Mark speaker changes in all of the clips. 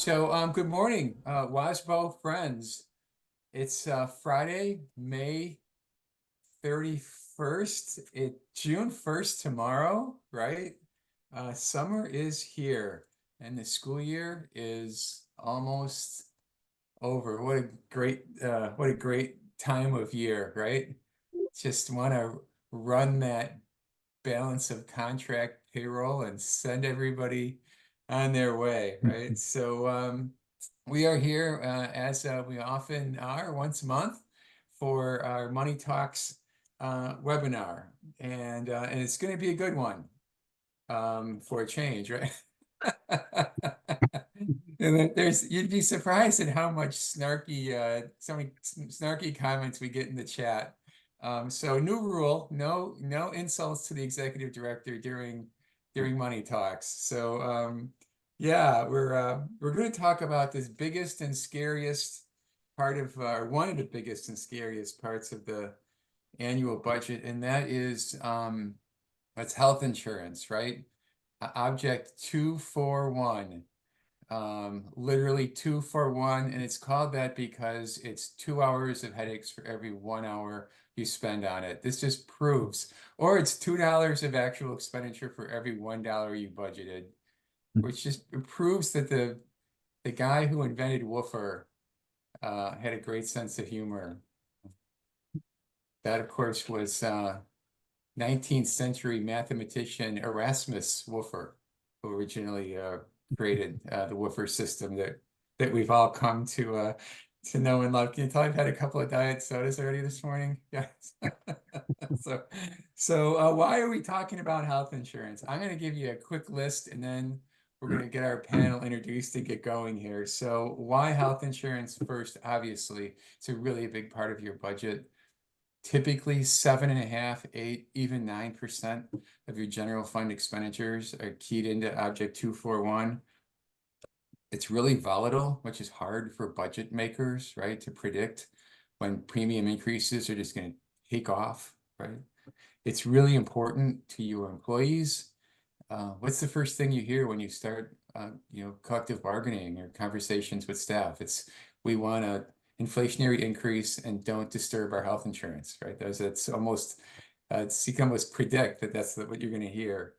Speaker 1: Good morning, WASBO friends. It's Friday, May 31st. It's June 1st tomorrow, right? Summer is here and the school year is almost over. What a great time of year, right? Just want to run that balance of contract payroll and send everybody on their way, right? We are here as we often are once a month for our Money Talks webinar, and it's going to be a good one for a change, right? And then you'd be surprised at how much so many snarky comments we get in the chat. So new rule, no insults to the executive director during Money Talks. Yeah, we're going to talk about this biggest and scariest part of one of the biggest and scariest parts of the annual budget, and that is that's health insurance, right? Object 241. Literally 241, and it's called that because it's 2 hours of headaches for every 1 hour you spend on it. This just proves, or it's $2 of actual expenditure for every $1 you budgeted, which just proves that the guy who invented woofer had a great sense of humor. That, of course, was 19th century mathematician Erasmus Woofer, who originally created the woofer system that we've all come to know and love. Can you tell I've had a couple of diet sodas already this morning? Yes. Why are we talking about health insurance? I'm going to give you a quick list, and then we're going to get our panel introduced to get going here. So why health insurance first? Obviously, it's a really big part of your budget. Typically 7.5%, 8%, even 9% of your general fund expenditures are keyed into Object 241. It's really volatile, which is hard for budget makers, right, to predict when premium increases are just going to take off, right? It's really important to your employees. What's the first thing you hear when you start, collective bargaining or conversations with staff? We want a inflationary increase and don't disturb our health insurance, right? It's almost, you can almost predict that that's what you're going to hear.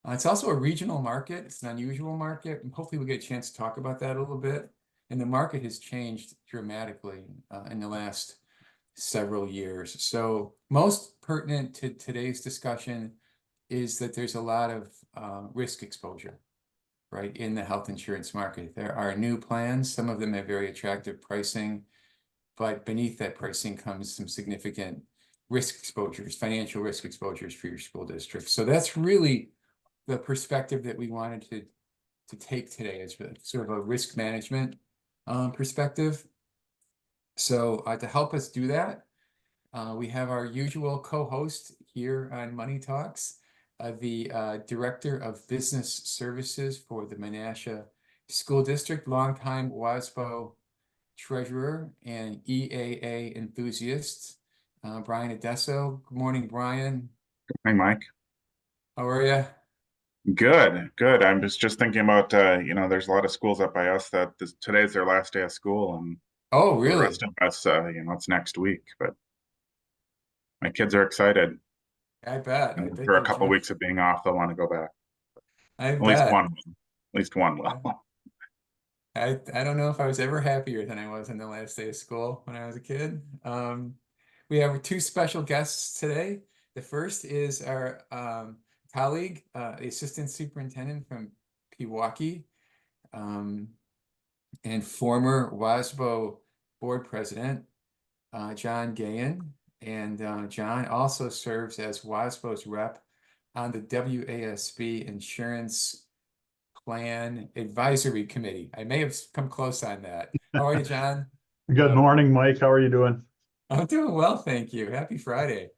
Speaker 1: It's also a regional market. It's an unusual market, and hopefully we'll get a chance to talk about that a little bit. And the market has changed dramatically in the last several years. So most pertinent to today's discussion is that there's a lot of risk exposure, right, in the health insurance market. There are new plans. Some of them have very attractive pricing, but beneath that pricing comes some significant risk exposures, financial risk exposures for your school district. So that's really the perspective that we wanted to take today, as sort of a risk management perspective. So to help us do that, we have our usual co-host here on Money Talks, the Director of Business Services for the Menasha School District, longtime WASBO treasurer and EAA enthusiast, Brian Adesso. Good morning, Brian.
Speaker 2: Hi, Mike.
Speaker 1: How are you?
Speaker 2: Good. I'm just thinking about, there's a lot of schools up by us that today's their last day of school, and
Speaker 1: Oh,
Speaker 2: for the
Speaker 1: really?
Speaker 2: rest of us, it's next week. But my kids are excited.
Speaker 1: I bet. I
Speaker 2: And
Speaker 1: bet
Speaker 2: for a
Speaker 1: they're
Speaker 2: couple of
Speaker 1: jumping.
Speaker 2: weeks of being off, they'll want to go back.
Speaker 1: I
Speaker 2: At least
Speaker 1: bet.
Speaker 2: one. At least one will.
Speaker 1: I don't know if I was ever happier than I was on the last day of school when I was a kid. We have two special guests today. The first is our colleague, the Assistant Superintendent from Pewaukee, and former WASBO Board President, John Gahan. And John also serves as WASBO's rep on the WASB Insurance Plan Advisory Committee. I may have come close on that. How are you, John?
Speaker 3: Good morning, Mike. How are you doing?
Speaker 1: I'm doing well, thank you. Happy Friday.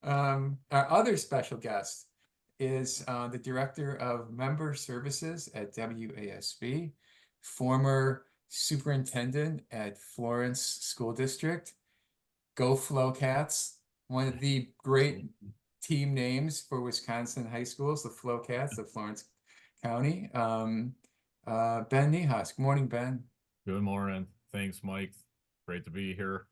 Speaker 1: Our other special guest is the Director of Member Services at WASB, former Superintendent at Florence School District. Go Flowcats, one of the great team names for Wisconsin high schools, the Flowcats of Florence County. Ben Nihas. Good morning, Ben.
Speaker 4: Good morning. Thanks, Mike. Great to be here.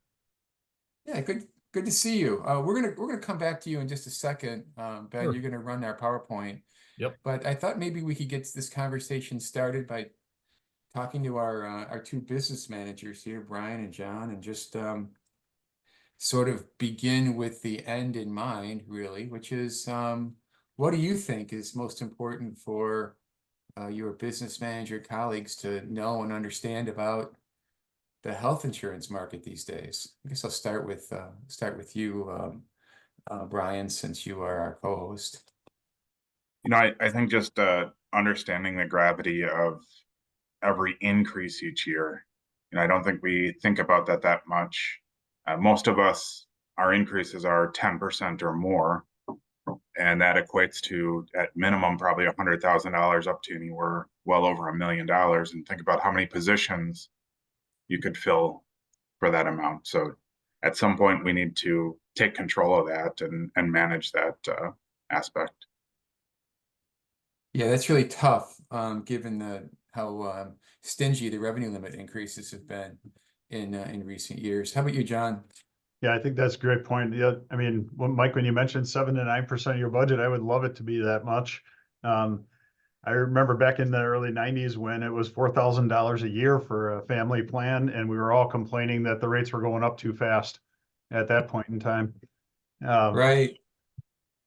Speaker 1: Yeah, good to see you. We're gonna come back to you in just a second. Ben,
Speaker 4: Sure.
Speaker 1: you're gonna run our PowerPoint.
Speaker 4: Yep.
Speaker 1: But I thought maybe we could get this conversation started by talking to our two business managers here, Brian and John, and just sort of begin with the end in mind, really, which is what do you think is most important for your business manager colleagues to know and understand about the health insurance market these days? I guess I'll start with you, Brian, since you are our co-host.
Speaker 2: I think just understanding the gravity of every increase each year. I don't think we think about that much. Most of us, our increases are 10% or more, and that equates to, at minimum, probably $100,000 up to anywhere well over $1 million. And think about how many positions you could fill for that amount. So at some point, we need to take control of that and manage that aspect.
Speaker 1: Yeah, that's really tough, given how stingy the revenue limit increases have been in recent years. How about you, John?
Speaker 3: Yeah, I think that's a great point. Yeah, I mean, Mike, when you mentioned 7 to 9% of your budget, I would love it to be that much. I remember back in the early 90s when it was $4,000 a year for a family plan, and we were all complaining that the rates were going up too fast at that point in time.
Speaker 1: Right.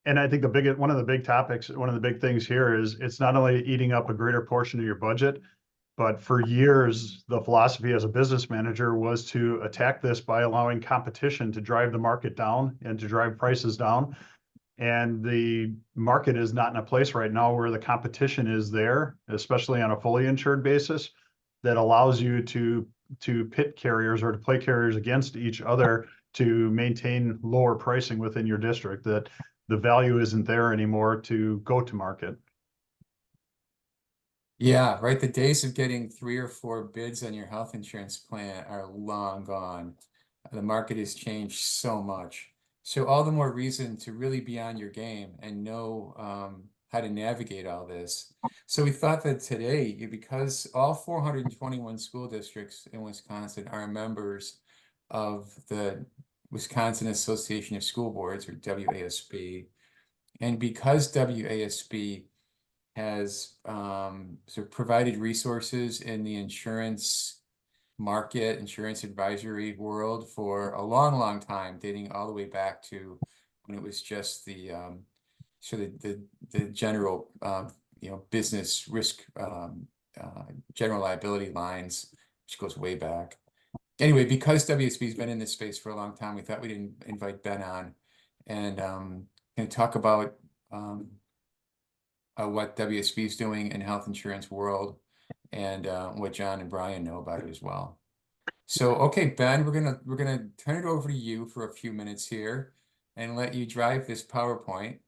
Speaker 3: And I think one of the big topics, one of the big things here is it's not only eating up a greater portion of your budget, but for years, the philosophy as a business manager was to attack this by allowing competition to drive the market down and to drive prices down. And the market is not in a place right now where the competition is there, especially on a fully insured basis, that allows you to pit carriers or to play carriers against each other to maintain lower pricing within your district, that the value isn't there anymore to go to market.
Speaker 1: Yeah, right. The days of getting 3 or 4 bids on your health insurance plan are long gone. The market has changed so much. So all the more reason to really be on your game and know how to navigate all this. So we thought that today, because all 421 school districts in Wisconsin are members of the Wisconsin Association of School Boards, or WASB, and because WASB has sort of provided resources in the insurance market, insurance advisory world for a long time, dating all the way back to when it was just the sort of the general business risk general liability lines, which goes way back. Anyway, because WSB's been in this space for a long time, we thought we'd invite Ben on and talk about what WSB is doing in health insurance world, and what John and Brian know about it as well. So, okay, Ben, we're gonna turn it over to you for a few minutes here and let you drive this PowerPoint.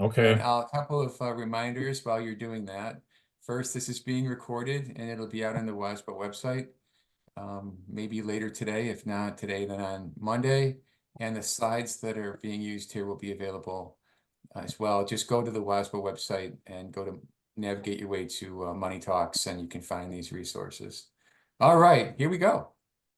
Speaker 4: Okay.
Speaker 1: And a couple of reminders while you're doing that. First, this is being recorded and it'll be out on the WASBO website, maybe later today. If not today, then on Monday. And the slides that are being used here will be available as well. Just go to the WASBO website and navigate your way to Money Talks, and you can find these resources. All right, here we go.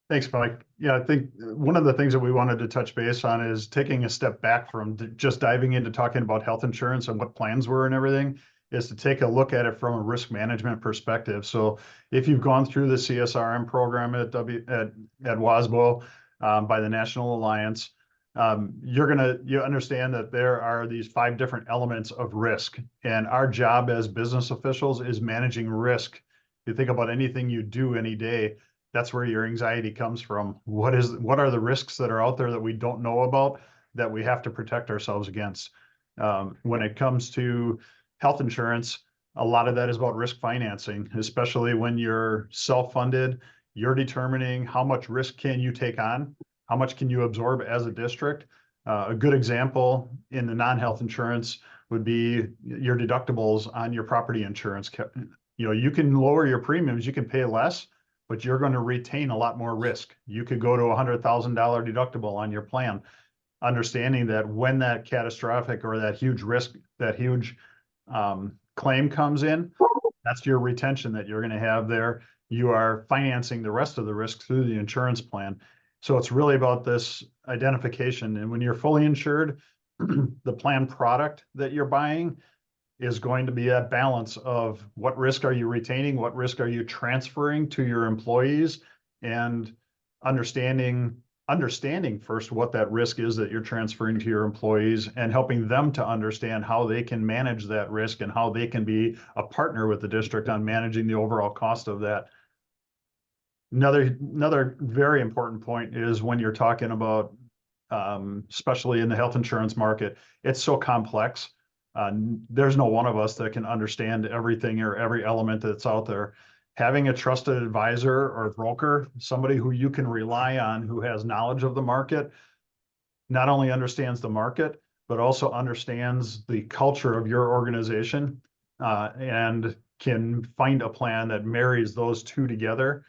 Speaker 3: Thanks, Mike. Yeah, I think one of the things that we wanted to touch base on is taking a step back from just diving into talking about health insurance and what plans were and everything, is to take a look at it from a risk management perspective. So if you've gone through the CSRM program at WASBO by the National Alliance, you understand that there are these 5 different elements of risk, and our job as business officials is managing risk. You think about anything you do any day, that's where your anxiety comes from. What are the risks that are out there that we don't know about that we have to protect ourselves against? When it comes to health insurance, a lot of that is about risk financing, especially when you're self-funded. You're determining how much risk can you take on, how much can you absorb as a district. A good example in the non-health insurance would be your deductibles on your property insurance. You can lower your premiums, you can pay less, but you're going to retain a lot more risk. You could go to a $100,000 deductible on your plan, understanding that when that catastrophic or that huge risk, that huge claim comes in, That's your retention that you're going to have there. You are financing the rest of the risk through the insurance plan. So it's really about this identification. And when you're fully insured, the plan product that you're buying is going to be a balance of what risk are you retaining, what risk are you transferring to your employees, and understanding first what that risk is that you're transferring to your employees, and helping them to understand how they can manage that risk and how they can be a partner with the district on managing the overall cost of that. Another very important point is when you're talking about, especially in the health insurance market, it's so complex. There's no one of us that can understand everything or every element that's out there. Having a trusted advisor or broker, somebody who you can rely on, who has knowledge of the market, not only understands the market, but also understands the culture of your organization, and can find a plan that marries those two together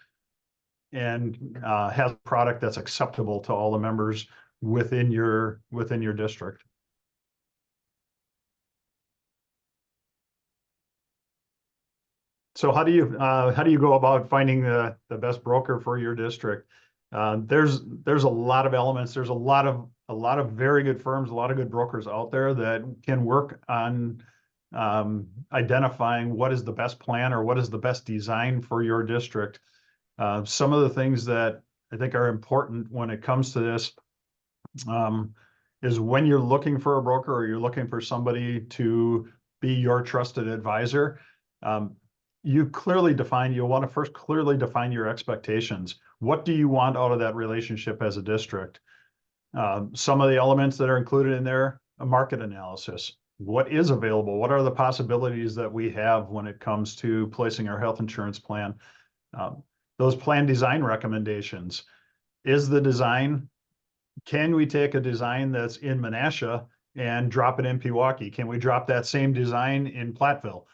Speaker 3: and has a product that's acceptable to all the members within your district. So how do you go about finding the best broker for your district? There's a lot of elements. There's a lot of very good firms, a lot of good brokers out there that can work on identifying what is the best plan or what is the best design for your district. Some of the things that I think are important when it comes to this is when you're looking for a broker or you're looking for somebody to be your trusted advisor, you'll want to first clearly define your expectations. What do you want out of that relationship as a district? Some of the elements that are included in there, a market analysis. What is available? What are the possibilities that we have when it comes to placing our health insurance plan? Those plan design recommendations. Can we take a design that's in Menasha and drop it in Pewaukee? Can we drop that same design in Platteville?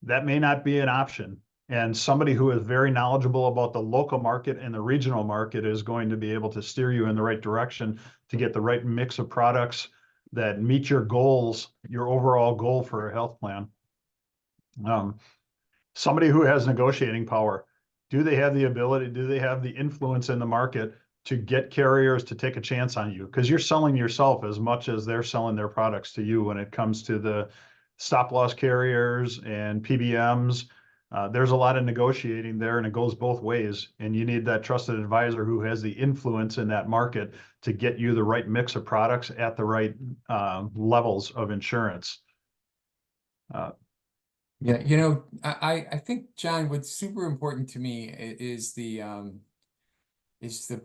Speaker 3: That may not be an option. And somebody who is very knowledgeable about the local market and the regional market is going to be able to steer you in the right direction to get the right mix of products that meet your goals, your overall goal for a health plan. Somebody who has negotiating power. Do they have the ability, do they have the influence in the market to get carriers to take a chance on you? Because you're selling yourself as much as they're selling their products to you when it comes to the stop loss carriers and PBMs. There's a lot of negotiating there, and it goes both ways. And you need that trusted advisor who has the influence in that market to get you the right mix of products at the right levels of insurance.
Speaker 1: Yeah, I think, John, what's super important to me is the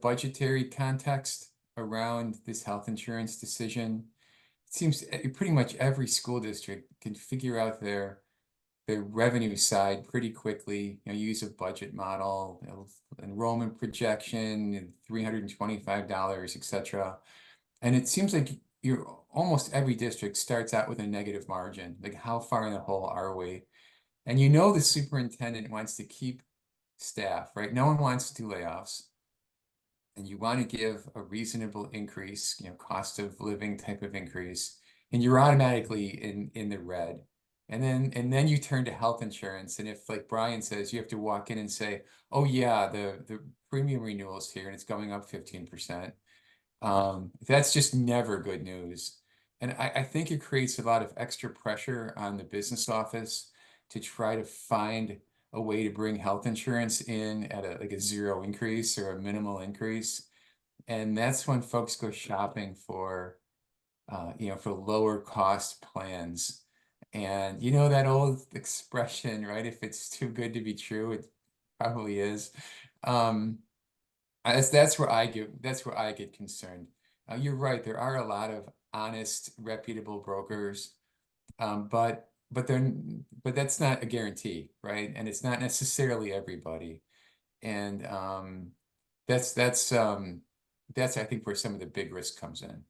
Speaker 1: budgetary context around this health insurance decision. It seems pretty much every school district can figure out their revenue side pretty quickly. Use a budget model, enrollment projection, $325, etc. And it seems like almost every district starts out with a negative margin. Like, how far in the hole are we? And the superintendent wants to keep staff, right? No one wants to do layoffs. And you want to give a reasonable increase, cost of living type of increase, and you're automatically in the red. And then you turn to health insurance, and if, like Brian says, you have to walk in and say, oh yeah, the premium renewal is here and it's going up 15%. That's just never good news. And I think it creates a lot of extra pressure on the business office to try to find a way to bring health insurance in at a zero increase or a minimal increase. And that's when folks go shopping for lower cost plans. And that old expression, right? If it's too good to be true, it probably is. That's where I get concerned. You're right. There are a lot of honest, reputable brokers, but that's not a guarantee, right? And it's not necessarily everybody. And that's I think where some of the big risk comes in.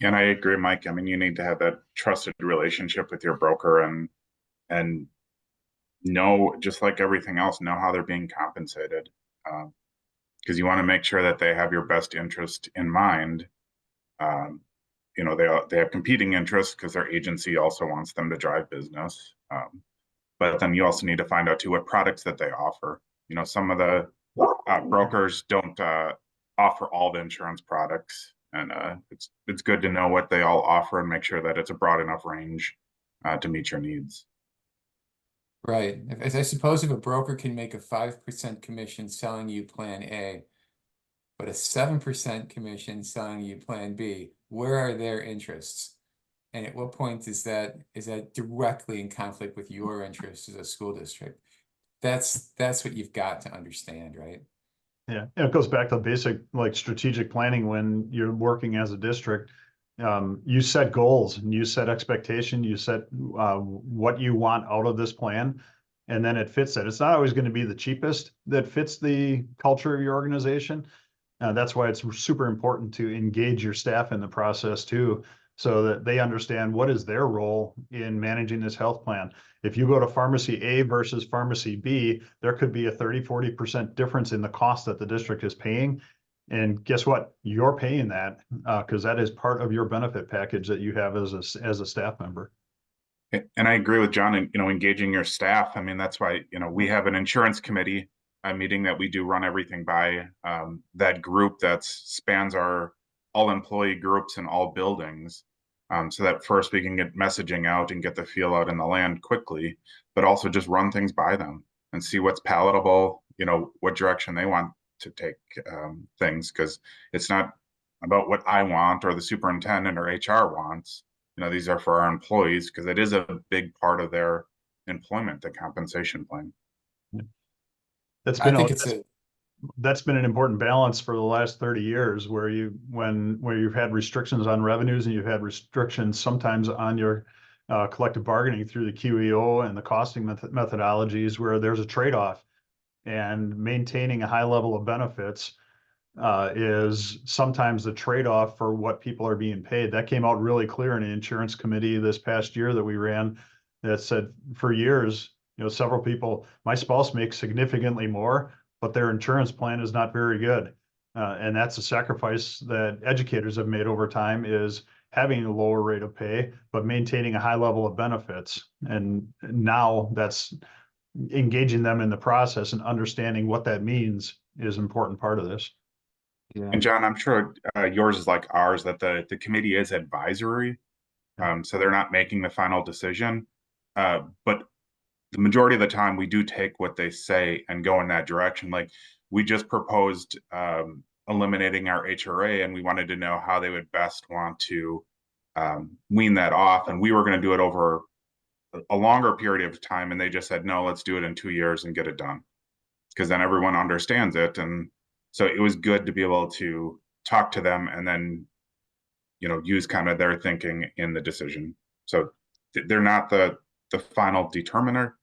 Speaker 2: And I agree, Mike. I mean, you need to have that trusted relationship with your broker and know, just like everything else, know how they're being compensated. Because you want to make sure that they have your best interest in mind. They have competing interests because their agency also wants them to drive business. but then you also need to find out too what products that they offer. You know, some of the brokers don't offer all the insurance products, and it's good to know what they all offer and make sure that it's a broad enough range to meet your needs.
Speaker 1: Right. As I suppose if a broker can make a 5% commission selling you plan A, but a 7% commission selling you plan B, where are their interests? And at what point is that directly in conflict with your interests as a school district? That's what you've got to understand, right?
Speaker 3: Yeah, it goes back to basic like strategic planning when you're working as a district. You set goals and you set expectation, you set what you want out of this plan, and then it fits it. It's not always going to be the cheapest that fits the culture of your organization. That's why it's super important to engage your staff in the process too, so that they understand what is their role in managing this health plan. If you go to pharmacy A versus pharmacy B, there could be a 30–40% difference in the cost that the district is paying. And guess what? You're paying that because that is part of your benefit package that you have as a staff member.
Speaker 2: And I agree with John, and engaging your staff. I mean, that's why we have an insurance committee meeting that we do run everything by. That group that spans our all employee groups in all buildings, so that first we can get messaging out and get the feel out in the land quickly, but also just run things by them and see what's palatable. What direction they want to take things, because it's not about what I want or the superintendent or HR wants. These are for our employees because it is a big part of their employment, the compensation plan.
Speaker 3: That's
Speaker 1: I
Speaker 3: been
Speaker 1: think
Speaker 3: that's been an important balance for the last 30 years where you've had restrictions on revenues and you've had restrictions sometimes on your collective bargaining through the QEO and the costing methodologies where there's a trade-off, and maintaining a high level of benefits is sometimes the trade-off for what people are being paid. That came out really clear in the insurance committee this past year that we ran, that said for years, several people, my spouse makes significantly more, but their insurance plan is not very good. And that's a sacrifice that educators have made over time, is having a lower rate of pay, but maintaining a high level of benefits. And now that's engaging them in the process and understanding what that means is an important part of this.
Speaker 1: Yeah.
Speaker 2: And John, I'm sure yours is like ours, that the committee is advisory. So they're not making the final decision. But the majority of the time we do take what they say and go in that direction. Like we just proposed eliminating our HRA, and we wanted to know how they would best want to wean that off. And we were going to do it over a longer period of time. And they just said, no, let's do it in 2 years and get it done, because then everyone understands it. And so it was good to be able to talk to them and then, use kind of their thinking in the decision. So they're not the final determiner,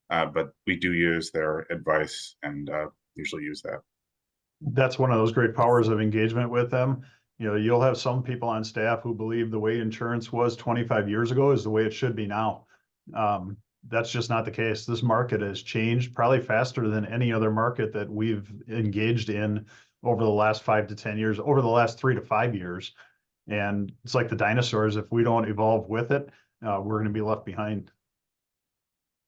Speaker 2: but we do use their advice and usually use that.
Speaker 3: That's one of those great powers of engagement with them. You'll have some people on staff who believe the way insurance was 25 years ago is the way it should be now. That's just not the case. This market has changed probably faster than any other market that we've engaged in over the last 5 to 10 years, over the last 3 to 5 years. And it's like the dinosaurs. If we don't evolve with it, we're going to be left behind.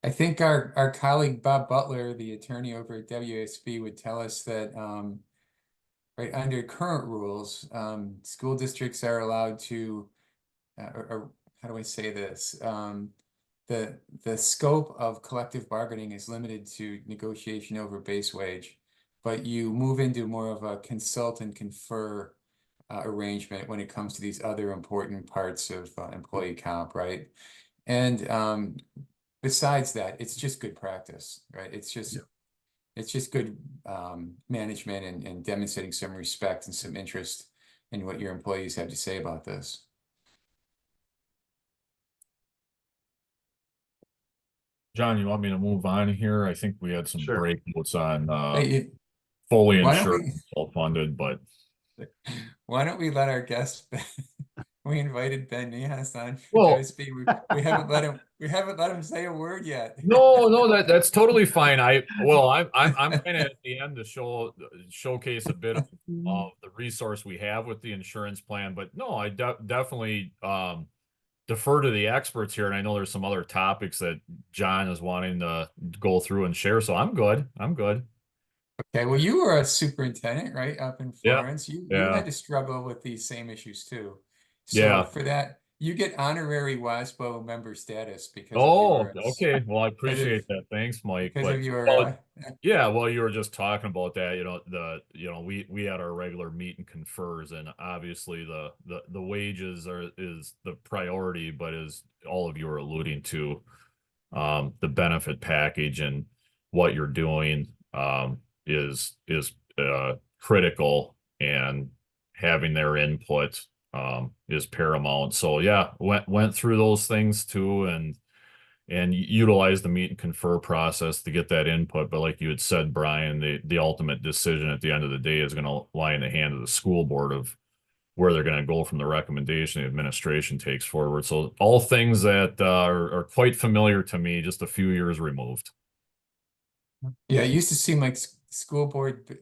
Speaker 1: I think our colleague Bob Butler, the attorney over at WASB, would tell us that right under current rules, school districts are allowed to, or how do I say this? The scope of collective bargaining is limited to negotiation over base wage, but you move into more of a consult and confer arrangement when it comes to these other important parts of employee comp, right? And besides that, it's just good practice, right? It's just good management and demonstrating some respect and some interest in what your employees have to say about this.
Speaker 4: John, you want me to move on here? I think we had some
Speaker 3: Sure.
Speaker 4: break notes on
Speaker 1: Hey,
Speaker 4: fully
Speaker 1: why don't
Speaker 4: insured,
Speaker 1: we-
Speaker 4: self-funded, but
Speaker 1: why don't we let our guest, we invited Ben Nihas on for
Speaker 4: Well-
Speaker 1: WSB. We haven't let him say a word yet.
Speaker 4: no, that's totally fine. I'm kind of at the end to showcase a bit of the resource we have with the insurance plan, but no, I definitely defer to the experts here, and I know there's some other topics that John is wanting to go through and share. So I'm good. I'm good.
Speaker 1: Okay, well, you were a superintendent, right, up in
Speaker 4: Yeah.
Speaker 1: Florence. You
Speaker 4: Yeah.
Speaker 1: had to struggle with these same issues too. So
Speaker 4: Yeah.
Speaker 1: for that, you get honorary WASBO member status
Speaker 4: Oh, okay. Well, I
Speaker 1: because of
Speaker 4: appreciate that. Thanks, Mike.
Speaker 1: because
Speaker 4: But
Speaker 1: of your
Speaker 4: well, yeah, well, you were just talking about that, we had our regular meet and confers, and obviously the wages is the priority, but as all of you are alluding to, the benefit package and what you're doing is critical, and having their input is paramount. So yeah, went through those things too, and utilize the meet and confer process to get that input. But like you had said, Brian, the ultimate decision at the end of the day is going to lie in the hand of the school board of where they're going to go from the recommendation the administration takes forward. So all things that are quite familiar to me, just a few years removed.
Speaker 1: Yeah, it used to seem like school board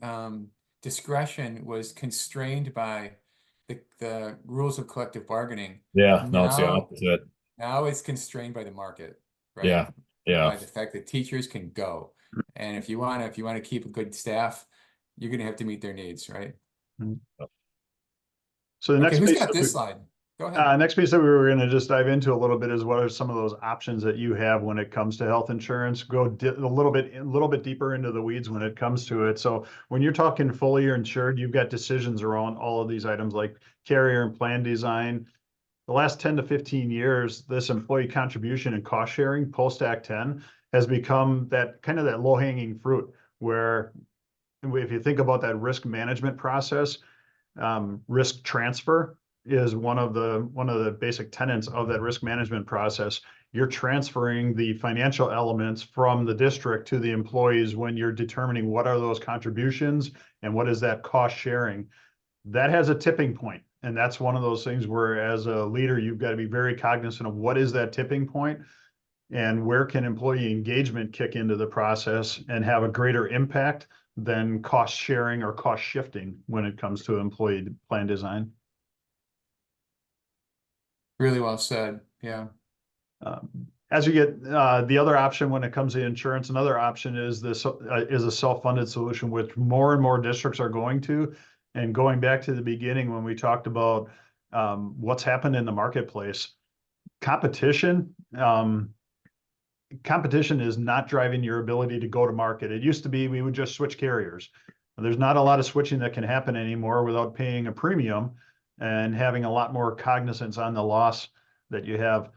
Speaker 1: discretion was constrained by the rules of collective bargaining.
Speaker 4: Yeah, no, it's the
Speaker 1: Now,
Speaker 4: opposite.
Speaker 1: now it's constrained by the market, right?
Speaker 4: Yeah, yeah.
Speaker 1: By the fact that teachers can go, and if you want to keep a good staff, you're going to have to meet their needs, right?
Speaker 3: So the
Speaker 1: Okay,
Speaker 3: next
Speaker 1: who's
Speaker 3: piece
Speaker 1: got
Speaker 3: that
Speaker 1: this
Speaker 3: we,
Speaker 1: slide? Go ahead.
Speaker 3: next piece that we were going to just dive into a little bit is what are some of those options that you have when it comes to health insurance. Go a little bit deeper into the weeds when it comes to it. So when you're talking fully insured, you've got decisions around all of these items like carrier and plan design. The last 10 to 15 years, this employee contribution and cost sharing post Act 10 has become that kind of that low hanging fruit where if you think about that risk management process, risk transfer is one of the basic tenets of that risk management process. You're transferring the financial elements from the district to the employees when you're determining what are those contributions and what is that cost sharing. That has a tipping point, and that's one of those things where as a leader you've got to be very cognizant of what is that tipping point and where can employee engagement kick into the process and have a greater impact than cost sharing or cost shifting when it comes to employee plan design.
Speaker 1: Really well said. Yeah.
Speaker 3: As you get the other option when it comes to insurance, another option is this is a self-funded solution, which more and more districts are going to. And going back to the beginning when we talked about what's happened in the marketplace, competition. Competition is not driving your ability to go to market. It used to be we would just switch carriers. There's not a lot of switching that can happen anymore without paying a premium and having a lot more cognizance on the loss that you have.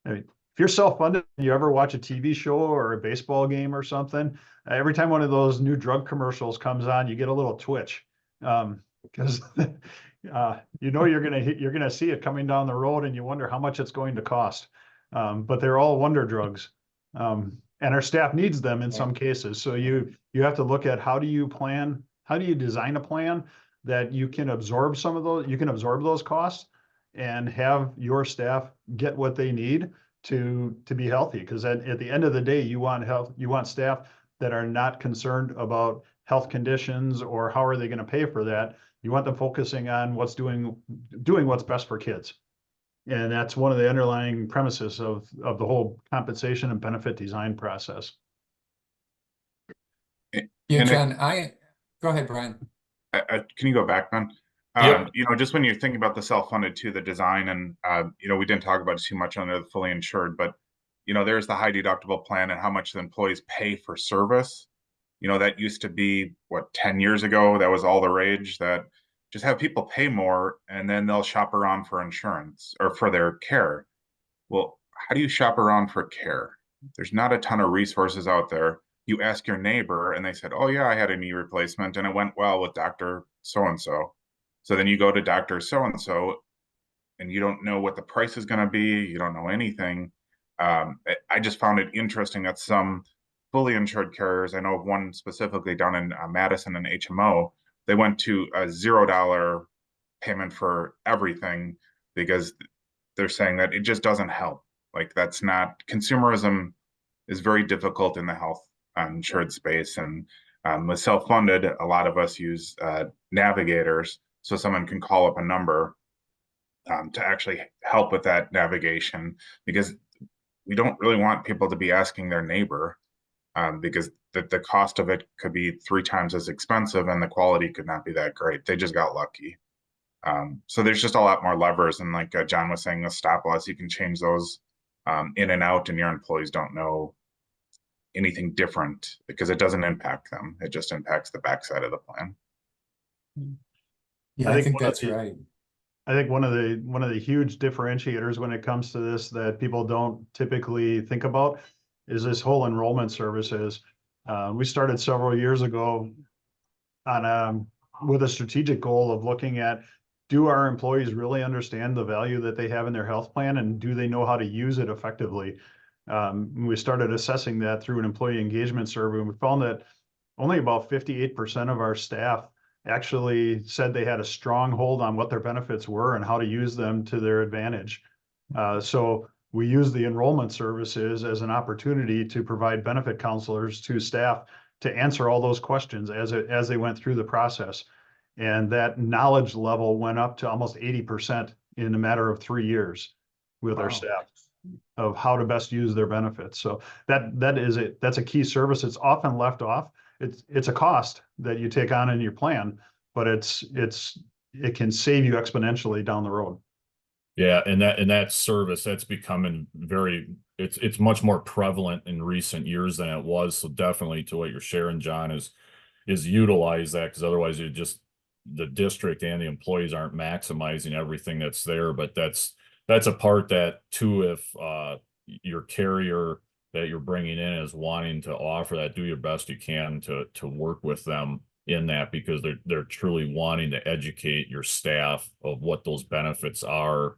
Speaker 3: I mean, if you're self-funded, you ever watch a TV show or a baseball game or something, every time one of those new drug commercials comes on, you get a little twitch because you're gonna see it coming down the road, and you wonder how much it's going to cost. But they're all wonder drugs, and our staff needs them in some cases. So you have to look at how do you design a plan that you can absorb those costs and have your staff get what they need to be healthy. Because at the end of the day, you want staff that are not concerned about health conditions or how are they going to pay for that. You want them focusing on doing what's best for kids. And that's one of the underlying premises of the whole compensation and benefit design process.
Speaker 1: Yeah,
Speaker 2: And
Speaker 1: John, go ahead, Brian.
Speaker 2: can you go back, Ben?
Speaker 4: Yep.
Speaker 2: Just when you're thinking about the self-funded to the design, and we didn't talk about it too much under the fully insured, but there's the high deductible plan and how much the employees pay for service. That used to be what 10 years ago, that was all the rage, that just have people pay more and then they'll shop around for insurance or for their care. Well, how do you shop around for care? There's not a ton of resources out there. You ask your neighbor and they said, oh yeah, I had a knee replacement and it went well with Dr. So-and-so. So then you go to Dr. So-and-so and you don't know what the price is going to be. You don't know anything. I just found it interesting that some fully insured carriers, I know of one specifically down in Madison and HMO, they went to a $0 payment for everything because they're saying that it just doesn't help. Like that's not, consumerism is very difficult in the health insured space. And with self-funded, a lot of us use navigators. So someone can call up a number to actually help with that navigation, because we don't really want people to be asking their neighbor, because the cost of it could be 3 times as expensive and the quality could not be that great. They just got lucky. So there's just a lot more levers, and like John was saying, the stop loss, you can change those in and out, and your employees don't know anything different because it doesn't impact them. It just impacts the backside of the plan.
Speaker 1: Yeah, I think that's right.
Speaker 3: I think one of the huge differentiators when it comes to this that people don't typically think about is this whole enrollment services. We started several years ago on with a strategic goal of looking at, do our employees really understand the value that they have in their health plan, and do they know how to use it effectively? We started assessing that through an employee engagement survey, and we found that only about 58% of our staff actually said they had a strong hold on what their benefits were and how to use them to their advantage. So we use the enrollment services as an opportunity to provide benefit counselors to staff to answer all those questions as they went through the process. And that knowledge level went up to almost 80% in a matter of 3 years with our staff of how to best use their benefits. So that's a key service. It's often left off. It's a cost that you take on in your plan, but it can save you exponentially down the road.
Speaker 4: Yeah, and that service that's becoming it's much more prevalent in recent years than it was. So definitely, to what you're sharing, John, is utilize that, because otherwise the district and the employees aren't maximizing everything that's there. But that's a part that too, if your carrier that you're bringing in is wanting to offer that, do your best you can to work with them in that, because they're truly wanting to educate your staff of what those benefits are,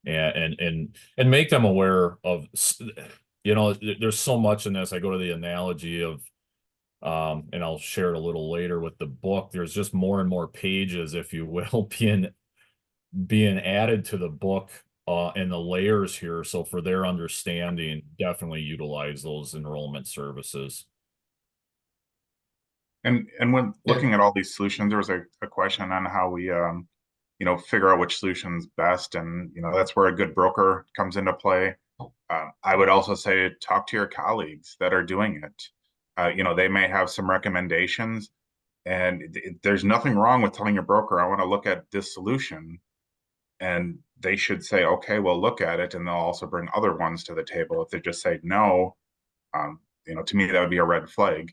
Speaker 4: and make them aware of, there's so much in this. I go to the analogy of, and I'll share it a little later with the book. There's just more and more pages, if you will, being added to the book, and the layers here. So for their understanding, definitely utilize those enrollment services.
Speaker 2: And when looking at all these solutions, there was a question on how we figure out which solution's best, and that's where a good broker comes into play. I would also say talk to your colleagues that are doing it. They may have some recommendations, and there's nothing wrong with telling your broker, I want to look at this solution, and they should say, okay, well, look at it, and they'll also bring other ones to the table. If they just say no, to me that would be a red flag.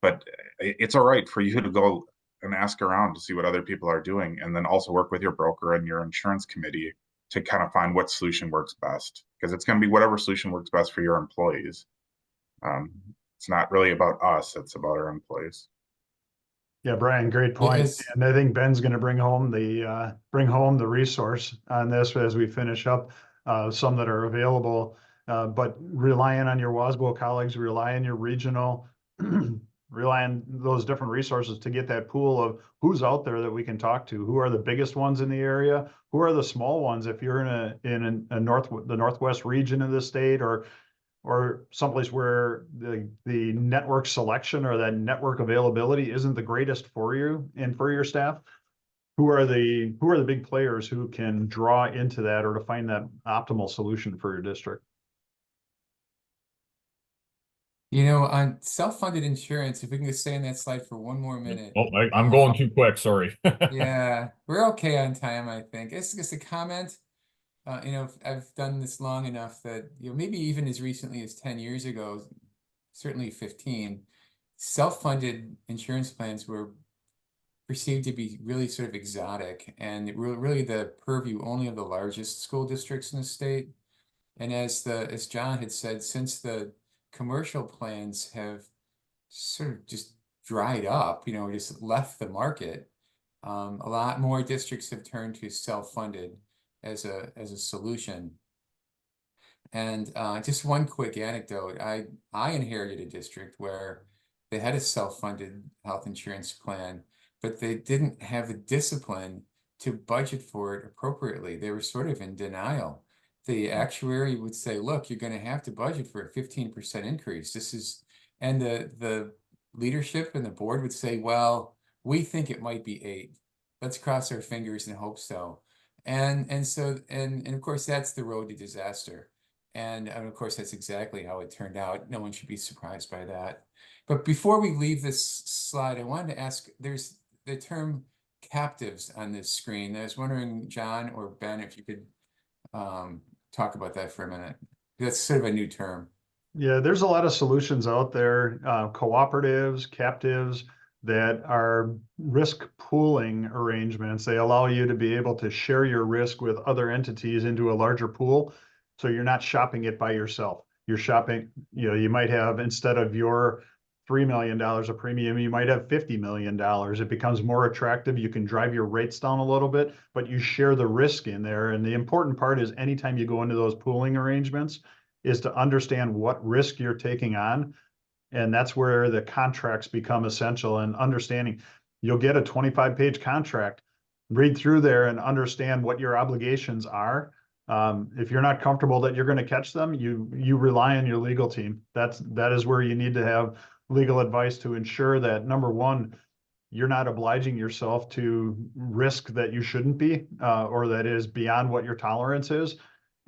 Speaker 2: But it's all right for you to go and ask around to see what other people are doing, and then also work with your broker and your insurance committee to kind of find what solution works best, because it's going to be whatever solution works best for your employees. It's not really about us, it's about our employees.
Speaker 3: Yeah, Brian, great point. And I think Ben's going to bring home the resource on this as we finish up, some that are available. But relying on your WASBO colleagues, rely on your regional, rely on those different resources to get that pool of who's out there that we can talk to. Who are the biggest ones in the area? Who are the small ones? If you're in the northwest region of the state, or someplace where the network selection or that network availability isn't the greatest for you and for your staff, who are the big players who can draw into that, or to find that optimal solution for your district?
Speaker 1: On self-funded insurance, if we can just stay on that slide for one more minute.
Speaker 4: Oh, I'm going too quick, sorry.
Speaker 1: Yeah, we're okay on time, I think. It's just a comment. I've done this long enough that, maybe even as recently as 10 years ago, certainly 15, self-funded insurance plans were perceived to be really sort of exotic, and really the purview only of the largest school districts in the state. And as John had said, since the commercial plans have sort of just dried up, just left the market, a lot more districts have turned to self-funded as a solution. And just one quick anecdote. I inherited a district where they had a self-funded health insurance plan, but they didn't have the discipline to budget for it appropriately. They were sort of in denial. The actuary would say, look, you're going to have to budget for a 15% increase. And the leadership and the board would say, well, we think it might be 8. Let's cross our fingers and hope so. And of course that's the road to disaster. And of course that's exactly how it turned out. No one should be surprised by that. But before we leave this slide, I wanted to ask, there's the term captives on this screen. I was wondering, John or Ben, if you could talk about that for a minute. That's sort of a new term.
Speaker 3: Yeah, there's a lot of solutions out there, cooperatives, captives, that are risk pooling arrangements. They allow you to be able to share your risk with other entities into a larger pool. So you're not shopping it by yourself. You're shopping, you might have, instead of your $3 million of premium, you might have $50 million. It becomes more attractive. You can drive your rates down a little bit, but you share the risk in there. And the important part is anytime you go into those pooling arrangements is to understand what risk you're taking on. And that's where the contracts become essential, and understanding. You'll get a 25-page contract, read through there and understand what your obligations are. If you're not comfortable that you're going to catch them, you rely on your legal team. That is where you need to have legal advice to ensure that, number one, you're not obliging yourself to risk that you shouldn't be, or that is beyond what your tolerance is.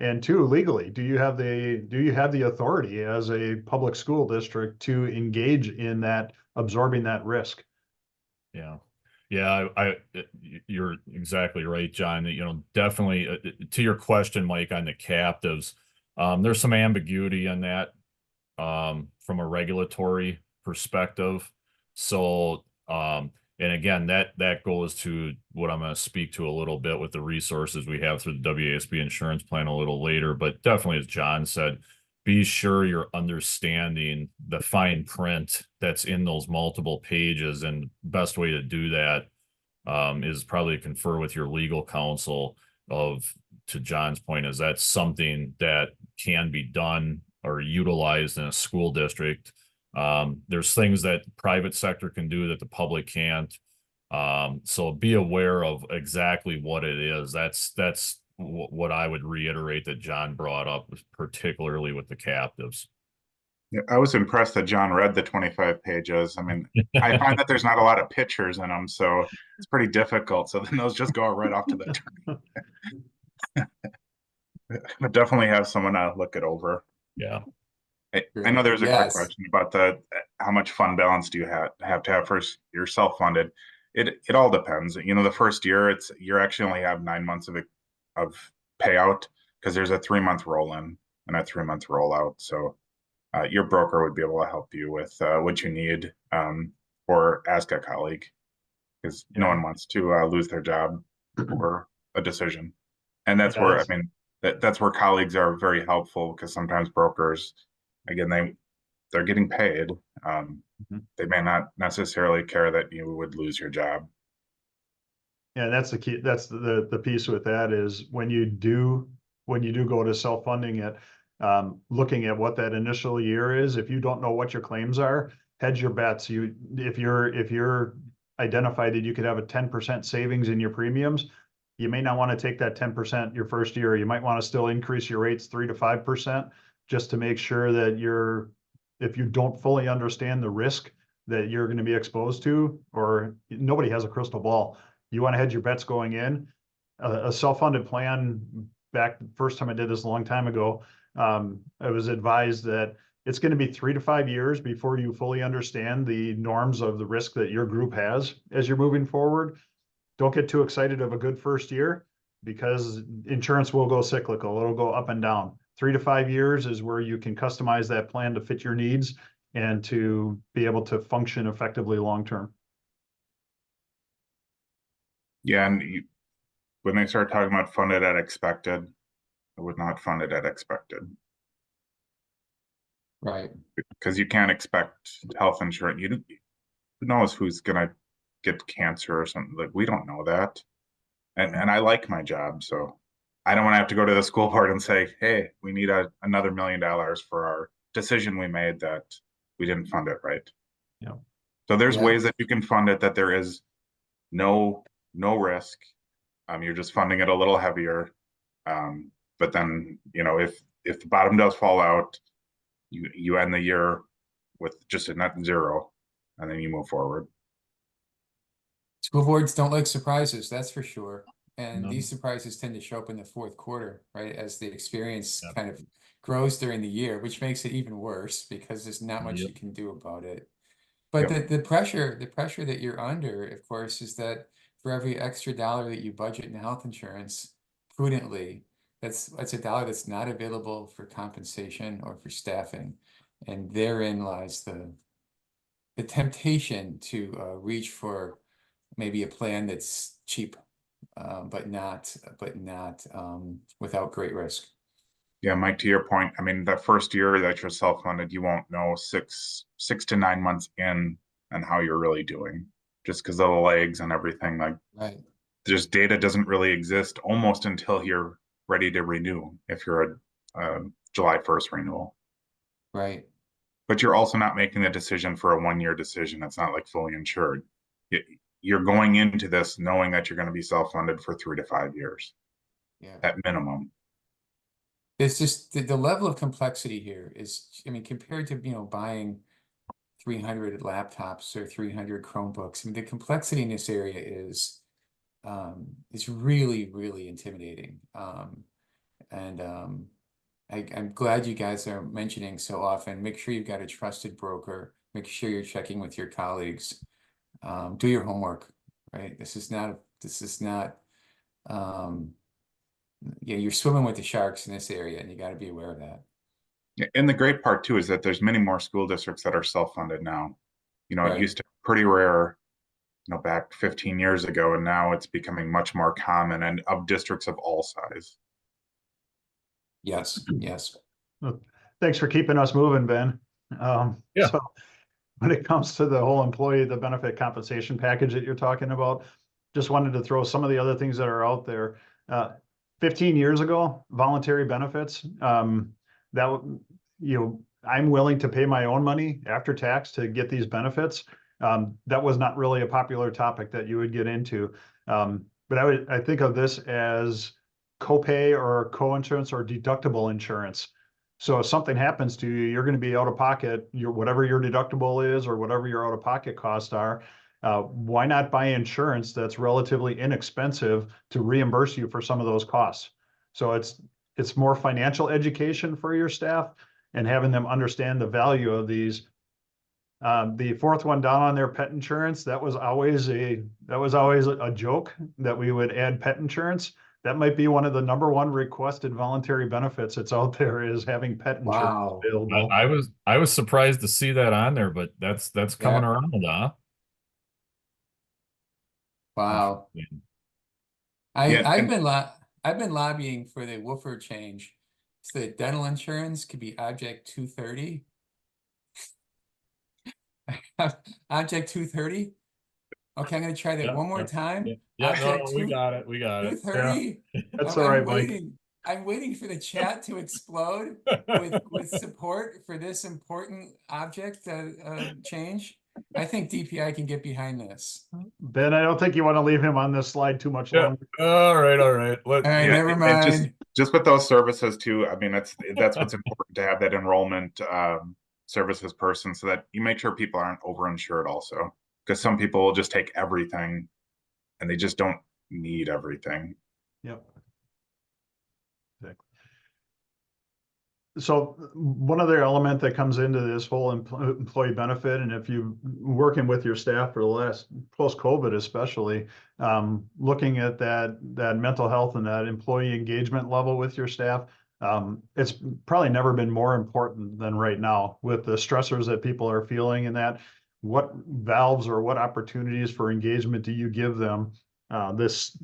Speaker 3: And two, legally, do you have the authority as a public school district to engage in that, absorbing that risk?
Speaker 4: Yeah. Yeah, you're exactly right, John. Definitely to your question, Mike, on the captives, there's some ambiguity in that from a regulatory perspective. So, and again, that goes to what I'm going to speak to a little bit with the resources we have through the WASB insurance plan a little later. But definitely, as John said, be sure you're understanding the fine print that's in those multiple pages. And best way to do that is probably to confer with your legal counsel to John's point, is that something that can be done or utilized in a school district. There's things that private sector can do that the public can't. So be aware of exactly what it is. That's what I would reiterate that John brought up, particularly with the captives.
Speaker 2: Yeah, I was impressed that John read the 25 pages. I mean, I find that there's not a lot of pictures in them, so it's pretty difficult. So then those just go right off to the attorney. But definitely have someone look it over.
Speaker 4: Yeah.
Speaker 2: I know there's a quick
Speaker 1: Yes.
Speaker 2: question about how much fund balance do you have to have for your self-funded? It all depends. The first year you're actually only have 9 months of payout, because there's a 3-month roll-in and a 3-month rollout. So your broker would be able to help you with what you need, or ask a colleague, because no one wants to lose their job or a decision. And that's where, I mean, that's where colleagues are very helpful, because sometimes brokers, again, they're getting paid. They may not necessarily care that you would lose your job.
Speaker 3: Yeah, that's the key. That's the piece with that is when you do go to self-funding it, looking at what that initial year is. If you don't know what your claims are, hedge your bets. If you're identified that you could have a 10% savings in your premiums, you may not want to take that 10% your first year. You might want to still increase your rates 3 to 5%, just to make sure that if you don't fully understand the risk that you're going to be exposed to, or nobody has a crystal ball, you want to hedge your bets going in. A self-funded plan, back the first time I did this a long time ago, I was advised that it's going to be 3 to 5 years before you fully understand the norms of the risk that your group has as you're moving forward. Don't get too excited of a good first year, because insurance will go cyclical. It'll go up and down. 3 to 5 years is where you can customize that plan to fit your needs and to be able to function effectively long-term.
Speaker 2: Yeah, and when they start talking about funded at expected, I would not fund it at expected.
Speaker 1: Right.
Speaker 2: Because you can't expect health insurance. Who knows who's gonna get cancer or something? Like, we don't know that. And I like my job, so I don't want to have to go to the school board and say, hey, we need another $1 million for our decision we made that we didn't fund it right.
Speaker 3: Yeah.
Speaker 2: So there's ways that you can fund it that there is no risk. You're just funding it a little heavier. But then, if the bottom does fall out, you end the year with just a net zero, and then you move forward.
Speaker 1: School boards don't like surprises, that's for sure. And
Speaker 4: No.
Speaker 1: these surprises tend to show up in the fourth quarter, right? As the experience
Speaker 4: Yep.
Speaker 1: kind of grows during the year, which makes it even worse because there's not much
Speaker 4: Yep.
Speaker 1: you can do about it. But the pressure that you're under, of course, is that for every extra dollar that you budget in health insurance prudently, that's a dollar that's not available for compensation or for staffing. And therein lies the temptation to reach for maybe a plan that's cheap, but not without great risk.
Speaker 2: Yeah, Mike, to your point, I mean, that first year that you're self-funded, you won't know six to 9 months in and how you're really doing, just because of the legs and everything. Like,
Speaker 1: Right.
Speaker 2: there's data doesn't really exist almost until you're ready to renew, if you're a July 1st renewal.
Speaker 1: Right.
Speaker 2: But you're also not making the decision for a 1 year decision. It's not like fully insured. You're going into this knowing that you're going to be self-funded for 3 to 5 years
Speaker 1: Yeah.
Speaker 2: at minimum.
Speaker 1: It's just the level of complexity here is, I mean, compared to, buying 300 laptops or 300 Chromebooks, I mean, the complexity in this area is really, really intimidating. I'm glad you guys are mentioning so often, make sure you've got a trusted broker, make sure you're checking with your colleagues, do your homework, right? This is not, you're swimming with the sharks in this area and you got to be aware of that.
Speaker 2: And the great part too is that there's many more school districts that are self-funded now. It
Speaker 1: Right.
Speaker 2: used to be pretty rare, back 15 years ago, and now it's becoming much more common and of districts of all size.
Speaker 1: Yes, yes.
Speaker 3: Well, thanks for keeping us moving, Ben.
Speaker 4: Yeah.
Speaker 3: So when it comes to the whole the benefit compensation package that you're talking about, just wanted to throw some of the other things that are out there. 15 years ago, voluntary benefits, I'm willing to pay my own money after tax to get these benefits. That was not really a popular topic that you would get into. But I think of this as copay or co-insurance or deductible insurance. So if something happens to you, you're going to be out of pocket, whatever your deductible is or whatever your out of pocket costs are. Why not buy insurance that's relatively inexpensive to reimburse you for some of those costs? So it's more financial education for your staff and having them understand the value of these. The fourth one down on their pet insurance, that was always a joke that we would add pet insurance. That might be one of the #1 requested voluntary benefits that's out there, is having pet insurance
Speaker 1: Wow.
Speaker 3: available.
Speaker 4: I was surprised to see that on there, but that's coming
Speaker 1: Yeah.
Speaker 4: around, huh?
Speaker 1: Wow.
Speaker 4: Interesting.
Speaker 2: Yeah,
Speaker 1: I've been lobbying for the woofer change. So that dental insurance could be object 230. Object 230. Okay, I'm gonna try that
Speaker 4: Yeah,
Speaker 1: one more
Speaker 4: yeah,
Speaker 1: time.
Speaker 4: Yeah,
Speaker 1: Object
Speaker 4: we got it. We got it.
Speaker 1: 230.
Speaker 3: That's
Speaker 1: I'm
Speaker 3: all right, Mike.
Speaker 1: waiting. I'm waiting for the chat to explode with support for this important object change. I think DPI can get behind this.
Speaker 3: Ben, I don't think you want to leave him on this slide too much
Speaker 4: Yeah.
Speaker 3: longer.
Speaker 4: All right.
Speaker 1: All right,
Speaker 2: Yeah,
Speaker 1: never
Speaker 2: and
Speaker 1: mind.
Speaker 2: just with those services too. I mean, that's what's important, to have that enrollment services person, so that you make sure people aren't overinsured also, because some people will just take everything and they just don't need everything.
Speaker 3: Yep. So one other element that comes into this whole employee benefit, and if you're working with your staff for the last post-COVID especially, looking at that mental health and that employee engagement level with your staff, it's probably never been more important than right now with the stressors that people are feeling, and that what valves or what opportunities for engagement do you give them? This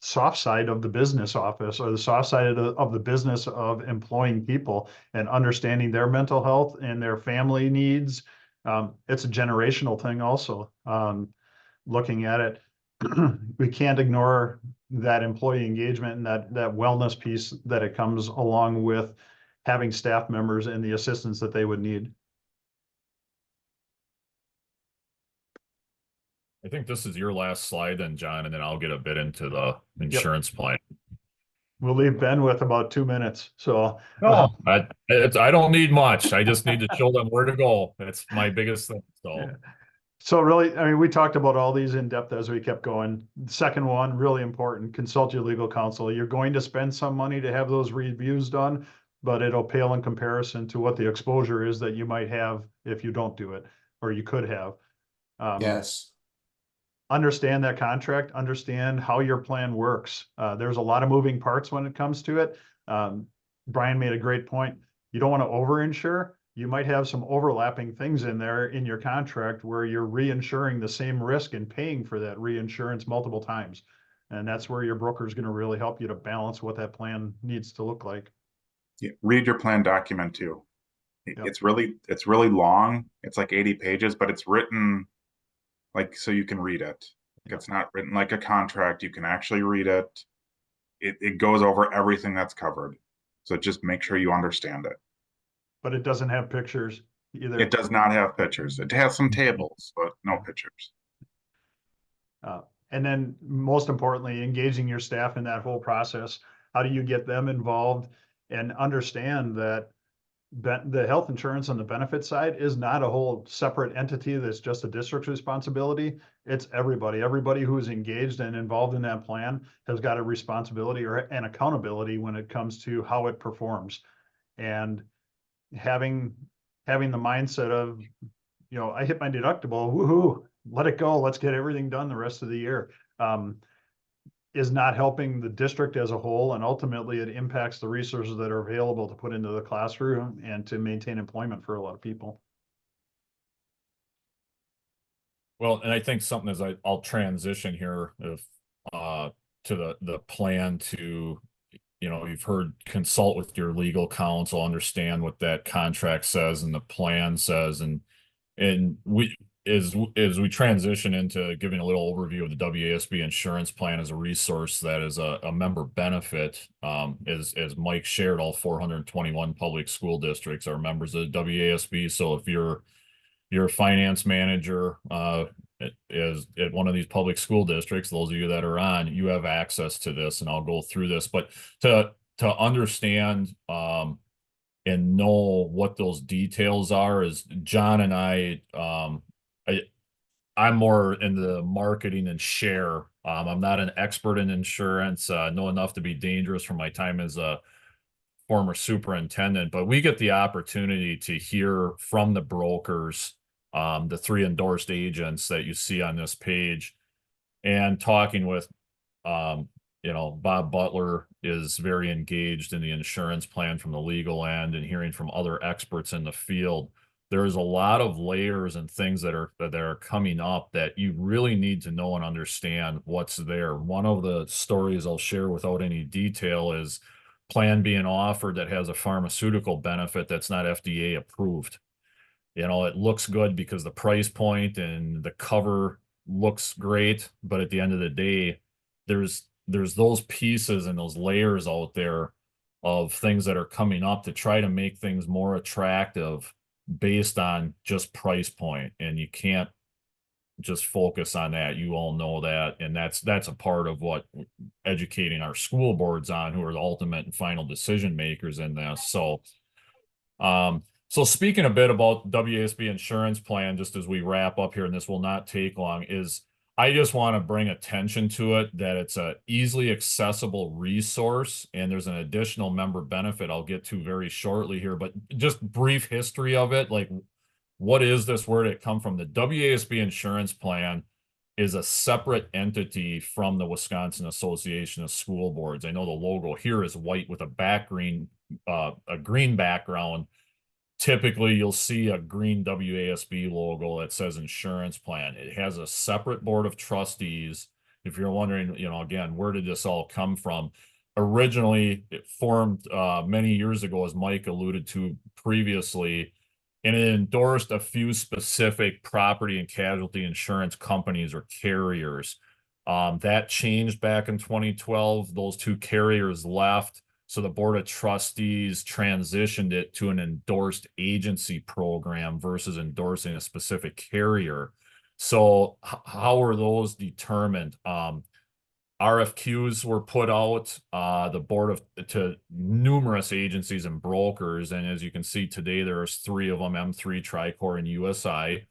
Speaker 3: soft side of the business office, or the soft side of the business of employing people and understanding their mental health and their family needs. It's a generational thing also. Looking at it, we can't ignore that employee engagement and that wellness piece that it comes along with having staff members and the assistance that they would need.
Speaker 4: I think this is your last slide then, John, and then I'll get a bit into the insurance plan.
Speaker 3: We'll leave Ben with about 2 minutes. So
Speaker 4: No, I don't need much. I just need to show them where to go. That's my biggest thing. So
Speaker 3: Yeah. So really, I mean, we talked about all these in depth as we kept going. Second one, really important, consult your legal counsel. You're going to spend some money to have those reviews done, but it'll pale in comparison to what the exposure is that you might have if you don't do it, or you could have.
Speaker 1: Yes.
Speaker 3: Understand that contract, understand how your plan works. There's a lot of moving parts when it comes to it. Brian made a great point. You don't want to over-insure. You might have some overlapping things in there in your contract where you're reinsuring the same risk and paying for that reinsurance multiple times. And that's where your broker is going to really help you to balance what that plan needs to look like.
Speaker 2: Yeah, read your plan document too.
Speaker 3: Yep.
Speaker 2: It's really long. It's like 80 pages, but it's written like so you can read it. It's not written like a contract. You can actually read it. It goes over everything that's covered. So just make sure you understand it.
Speaker 3: But it doesn't have pictures either.
Speaker 2: It does not have pictures. It has some tables, but no pictures.
Speaker 3: And then most importantly, engaging your staff in that whole process. How do you get them involved and understand that the health insurance on the benefit side is not a whole separate entity that's just a district's responsibility. It's everybody. Everybody who's engaged and involved in that plan has got a responsibility or an accountability when it comes to how it performs. And having the mindset of, you know, I hit my deductible, woohoo, let it go, let's get everything done the rest of the year, is not helping the district as a whole, and ultimately it impacts the resources that are available to put into the classroom and to maintain employment for a lot of people.
Speaker 4: Well, and I think something as I'll transition here if to the plan to, you know, you've heard consult with your legal counsel, understand what that contract says and the plan says, and we as we transition into giving a little overview of the WASB insurance plan as a resource that is a member benefit, as Mike shared, all 421 public school districts are members of the WASB. So if you're a finance manager is at one of these public school districts, those of you that are on, you have access to this, and I'll go through this. But to understand and know what those details are is John and I'm more in the marketing and share. I'm not an expert in insurance, know enough to be dangerous from my time as a former superintendent, but we get the opportunity to hear from the brokers, the 3 endorsed agents that you see on this page, and talking with, you know, Bob Butler is very engaged in the insurance plan from the legal end, and hearing from other experts in the field. There's a lot of layers and things that are coming up that you really need to know and understand what's there. One of the stories I'll share without any detail is plan being offered that has a pharmaceutical benefit that's not FDA approved. You know, it looks good because the price point and the cover looks great, but at the end of the day, there's those pieces and those layers out there of things that are coming up to try to make things more attractive based on just price point, and you can't just focus on that. You all know that, and that's a part of what educating our school boards on, who are the ultimate and final decision makers in this. So so speaking a bit about WASB insurance plan, just as we wrap up here, and this will not take long, is I just want to bring attention to it that it's a easily accessible resource, and there's an additional member benefit I'll get to very shortly here, but just brief history of it. Like, what is this? Where did it come from? The WASB insurance plan is a separate entity from the Wisconsin Association of School Boards. I know the logo here is white with a green background. Typically, you'll see a green WASB logo that says insurance plan. It has a separate board of trustees. If you're wondering, you know, again, where did this all come from? Originally, it formed many years ago, as Mike alluded to previously, and it endorsed a few specific property and casualty insurance companies or carriers. That changed back in 2012. Those 2 carriers left. So the board of trustees transitioned it to an endorsed agency program versus endorsing a specific carrier. So how were those determined? RFQs were put out, to numerous agencies and brokers. And as you can see today, there's 3 of them, M3, Tricor, and USI.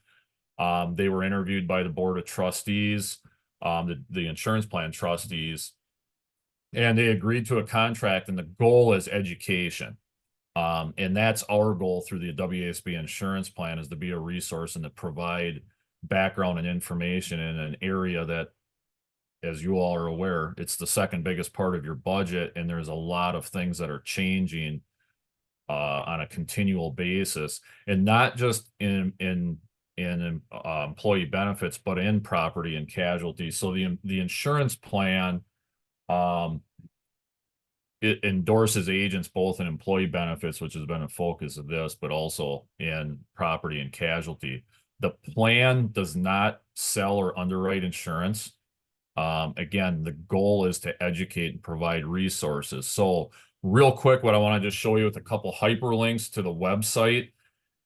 Speaker 4: They were interviewed by the board of trustees, the insurance plan trustees, and they agreed to a contract, and the goal is education. And that's our goal through the WASB insurance plan, is to be a resource and to provide background and information in an area that, as you all are aware, it's the second biggest part of your budget, and there's a lot of things that are changing on a continual basis, and not just in employee benefits, but in property and casualty. So the insurance plan, it endorses agents both in employee benefits, which has been a focus of this, but also in property and casualty. The plan does not sell or underwrite insurance. Again, the goal is to educate and provide resources. So real quick, what I want to just show you with a couple hyperlinks to the website.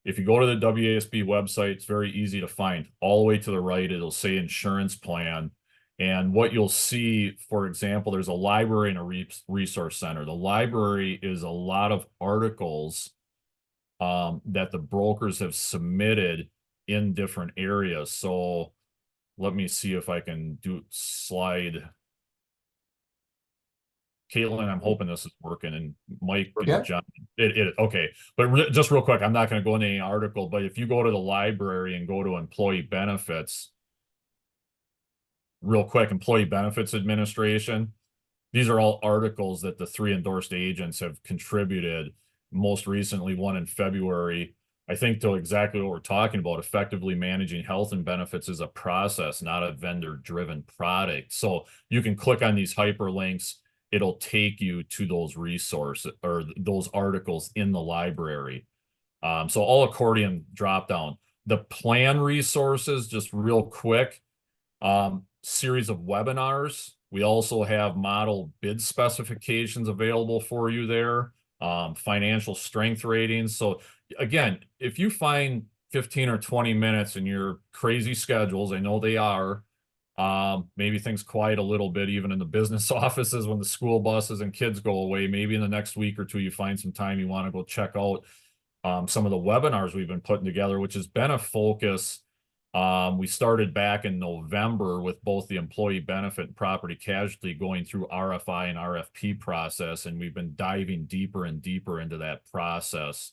Speaker 4: If you go to the WASB website, it's very easy to find. All the way to the right, it'll say insurance plan. And what you'll see, for example, there's a library and a resource center. The library is a lot of articles that the brokers have submitted in different areas. So let me see if I can do slide. Caitlin, I'm hoping this is working, and Mike and
Speaker 1: Yeah.
Speaker 4: John, okay. But just real quick, I'm not going to go into any article, but if you go to the library and go to employee benefits, real quick, employee benefits administration, these are all articles that the 3 endorsed agents have contributed. Most recently, one in February, I think, to exactly what we're talking about. Effectively managing health and benefits is a process, not a vendor-driven product. So you can click on these hyperlinks. It'll take you to those resources or those articles in the library. So all accordion drop down. The plan resources, just real quick, series of webinars. We also have model bid specifications available for you there, financial strength ratings. So again, if you find 15 or 20 minutes in your crazy schedules, I know they are, maybe things quiet a little bit, even in the business offices when the school buses and kids go away, maybe in the next week or two, you find some time, you want to go check out some of the webinars we've been putting together, which has been a focus. We started back in November with both the employee benefit and property casualty going through RFI and RFP process, and we've been diving deeper and deeper into that process.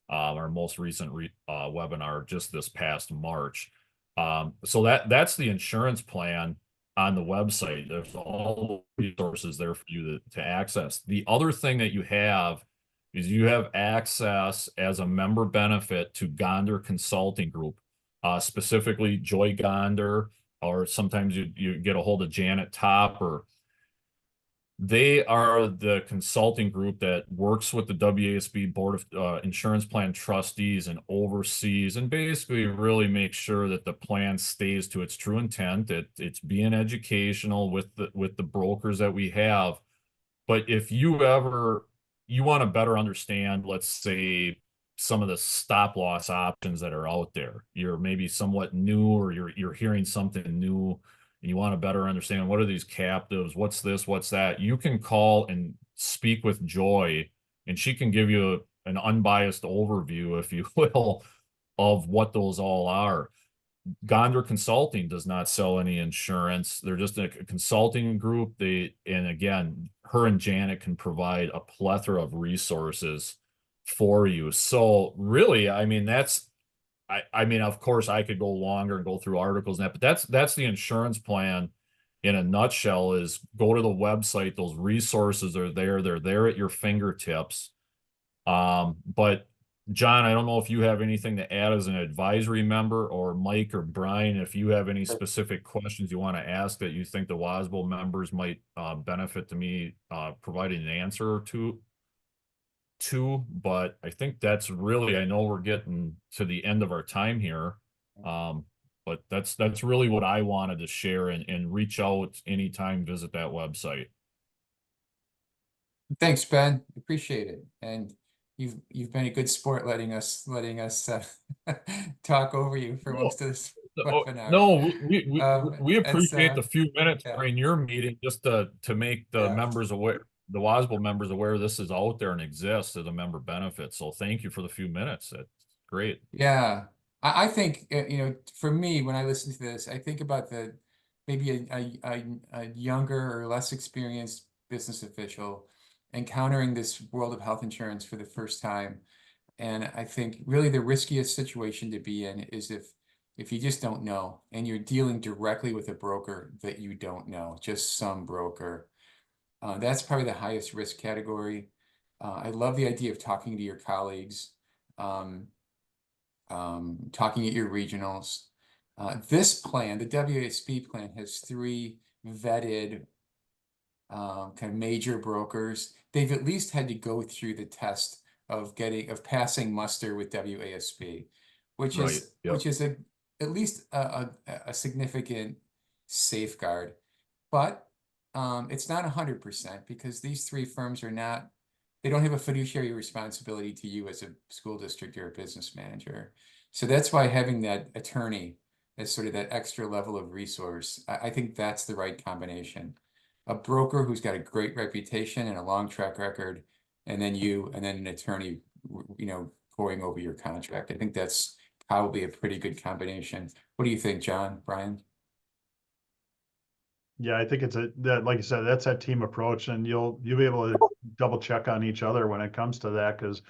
Speaker 4: Our most recent webinar just this past March. So that's the insurance plan on the website. There's all the resources there for you to access. The other thing that you have is you have access as a member benefit to Gonder Consulting Group, specifically Joy Gonder, or sometimes you get a hold of Janet Topper. They are the consulting group that works with the WASB Board of Insurance Plan Trustees and oversees and basically really makes sure that the plan stays to its true intent, that it's being educational with the brokers that we have. But if you want to better understand, let's say, some of the stop loss options that are out there, you're maybe somewhat new, or you're hearing something new, and you want to better understand what are these captives, what's this, what's that, you can call and speak with Joy, and she can give you an unbiased overview, if you will, of what those all are. Gonder Consulting does not sell any insurance. They're just a consulting group. And again, her and Janet can provide a plethora of resources for you. So really, I mean, I mean, of course, I could go longer and go through articles and that, but that's the insurance plan in a nutshell. Is go to the website. Those resources are there. They're there at your fingertips. But John, I don't know if you have anything to add as an advisory member, or Mike or Brian, if you have any specific questions you want to ask that you think the WASBO members might benefit to me providing an answer or two. But I think that's really, I know we're getting to the end of our time here. But that's really what I wanted to share, and reach out anytime, visit that website.
Speaker 1: Thanks, Ben. Appreciate it. And you've been a good sport letting us talk over you for most of this webinar.
Speaker 4: No, we
Speaker 1: and
Speaker 4: appreciate
Speaker 1: so,
Speaker 4: the few minutes
Speaker 1: yeah.
Speaker 4: during your meeting just to make the
Speaker 1: Yeah.
Speaker 4: members aware, the WASBO members aware this is out there and exists as a member benefit. So thank you for the few minutes. That's great.
Speaker 1: Yeah. I think, you know, for me, when I listen to this, I think about maybe a younger or less experienced business official encountering this world of health insurance for the first time. And I think really the riskiest situation to be in is if you just don't know and you're dealing directly with a broker that you don't know, just some broker. That's probably the highest risk category. I love the idea of talking to your colleagues, talking at your regionals. This plan, the WASB plan, has 3 vetted kind of major brokers. They've at least had to go through the test of passing muster with WASB, which
Speaker 4: Right,
Speaker 1: is
Speaker 4: yep.
Speaker 1: at least a significant safeguard. But it's not 100% because these 3 firms they don't have a fiduciary responsibility to you as a school district or a business manager. So that's why having that attorney as sort of that extra level of resource, I think that's the right combination. A broker who's got a great reputation and a long track record, and then an attorney, you know, going over your contract. I think that's probably a pretty good combination. What do you think, John, Brian?
Speaker 3: Yeah, I think it's that, like you said, that's that team approach, and you'll be able to double check on each other when it comes to that, because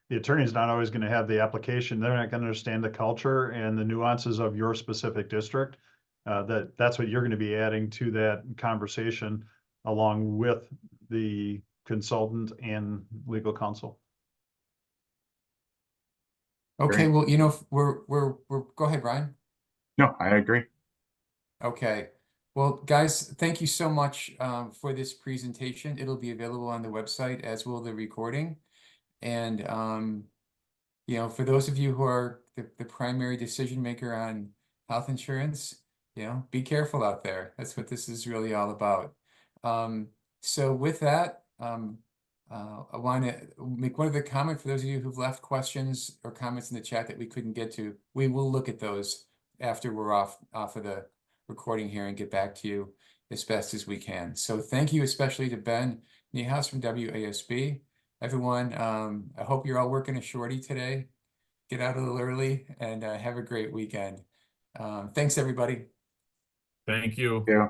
Speaker 3: the attorney's not always going to have the application. They're not going to understand the culture and the nuances of your specific district. That's what you're going to be adding to that conversation, along with the consultant and legal counsel.
Speaker 1: Okay,
Speaker 2: Great.
Speaker 1: well, you know, go ahead, Brian.
Speaker 2: No, I agree.
Speaker 1: Okay. Well, guys, thank you so much for this presentation. It'll be available on the website, as will the recording. And you know, for those of you who are the primary decision maker on health insurance, you know, be careful out there. That's what this is really all about. So with that, I want to make one other comment for those of you who've left questions or comments in the chat that we couldn't get to. We will look at those after we're off of the recording here and get back to you as best as we can. So thank you especially to Ben Niehaus from WASB. Everyone, I hope you're all working a shorty today. Get out a little early and have a great weekend. Thanks, everybody.
Speaker 4: Thank you.
Speaker 2: Yeah.